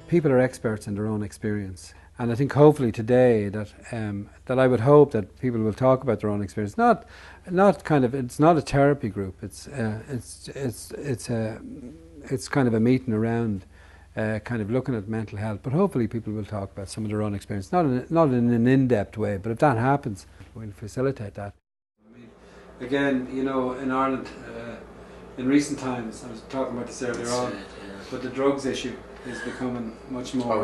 people are experts in their own experience. And I think hopefully today that that I would hope that people will talk about their own experience. Not kind of, it's not a therapy group. It's kind of a meeting around, kind of looking at mental health. But hopefully people will talk about some of their own experience. Not in an in-depth way, but if that happens, we'll facilitate that. I mean, again, you know, in Ireland, in recent times, I was talking about this earlier on, but the drugs issue is becoming much more,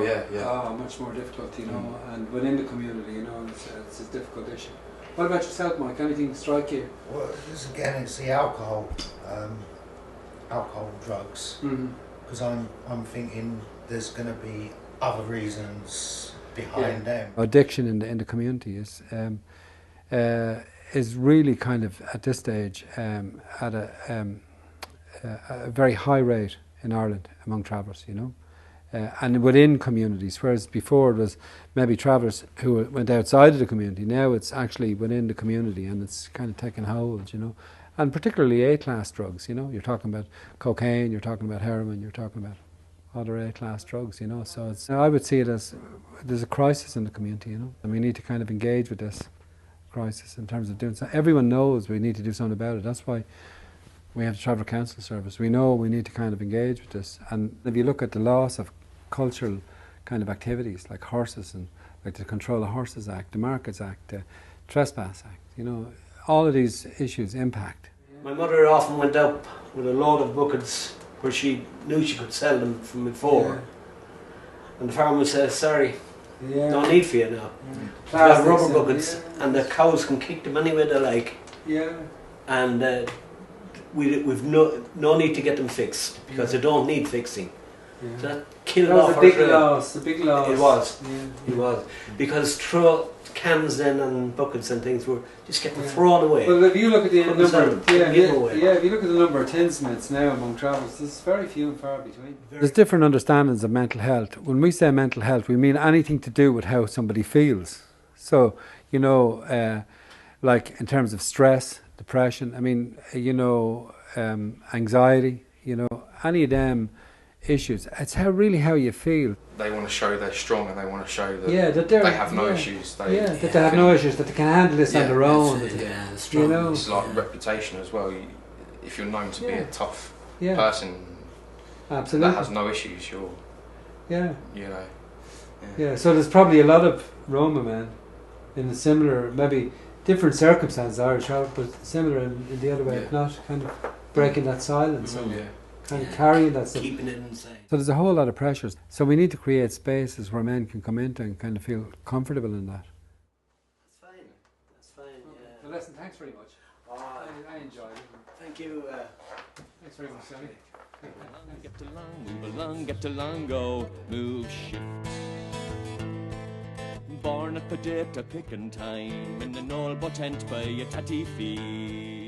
much more difficult, you know, and within the community, you know, it's a difficult issue. What about yourself, Mike? Anything strike you? Well, this again, it's the alcohol, drugs, because I'm thinking there's going to be other reasons behind them. Addiction in the community is really kind of at this stage at a very high rate in Ireland among travellers, you know. And within communities, whereas before it was maybe travellers who went outside of the community, now it's actually within the community and it's kind of taking hold, you know. And particularly A-class drugs, you know, you're talking about cocaine, you're talking about heroin, you're talking about other A-class drugs, you know. So I would see it as there's a crisis in the community, you know, and we need to kind of engage with this crisis in terms of doing something. Everyone knows we need to do something about it. That's why we have the Traveller Council Service. We know we need to kind of engage with this. And if you look at the loss of cultural kind of activities like horses and like the Control of Horses Act, the Markets Act, the Trespass Act, you know, all of these issues impact. My mother often went up with a load of buckets where she knew she could sell them from before. And the farmer says, sorry, no need for you now. We've got rubber buckets and the cows can kick them any way they like. And we've no need to get them fixed because they don't need fixing. So that killed off a big loss, a big loss. It was, it was. Because cans then and buckets and things were just getting thrown away. Well, if you look at the number, if you look at the number of tinsmiths now among travellers, there's very few and far between. There's different understandings of mental health. When we say mental health, we mean anything to do with how somebody feels. So, you know, like in terms of stress, depression, I mean, you know, anxiety, you know, any of them issues. It's really how you feel. They want to show they're strong and they want to show that, that they have no issues. That they have no issues, that they can handle this on their own. You know, it's like reputation as well. If you're known to be a tough person, absolutely, that has no issues, you're, you know. So there's probably a lot of Roma men in a similar, maybe different circumstances, Irish, but similar in the other way, not kind of breaking that silence and kind of carrying that stuff. Keeping it inside. So there's a whole lot of pressures. So we need to create spaces where men can come into and kind of feel comfortable in that. That's fine. That's fine. Okay. Well, listen, thanks very much. I enjoyed it. Thank you. Thanks very much, Sammy. Get along, move along, get along, go, move, shift. Born at the date of picking time in an old boat tent by a tatty fee.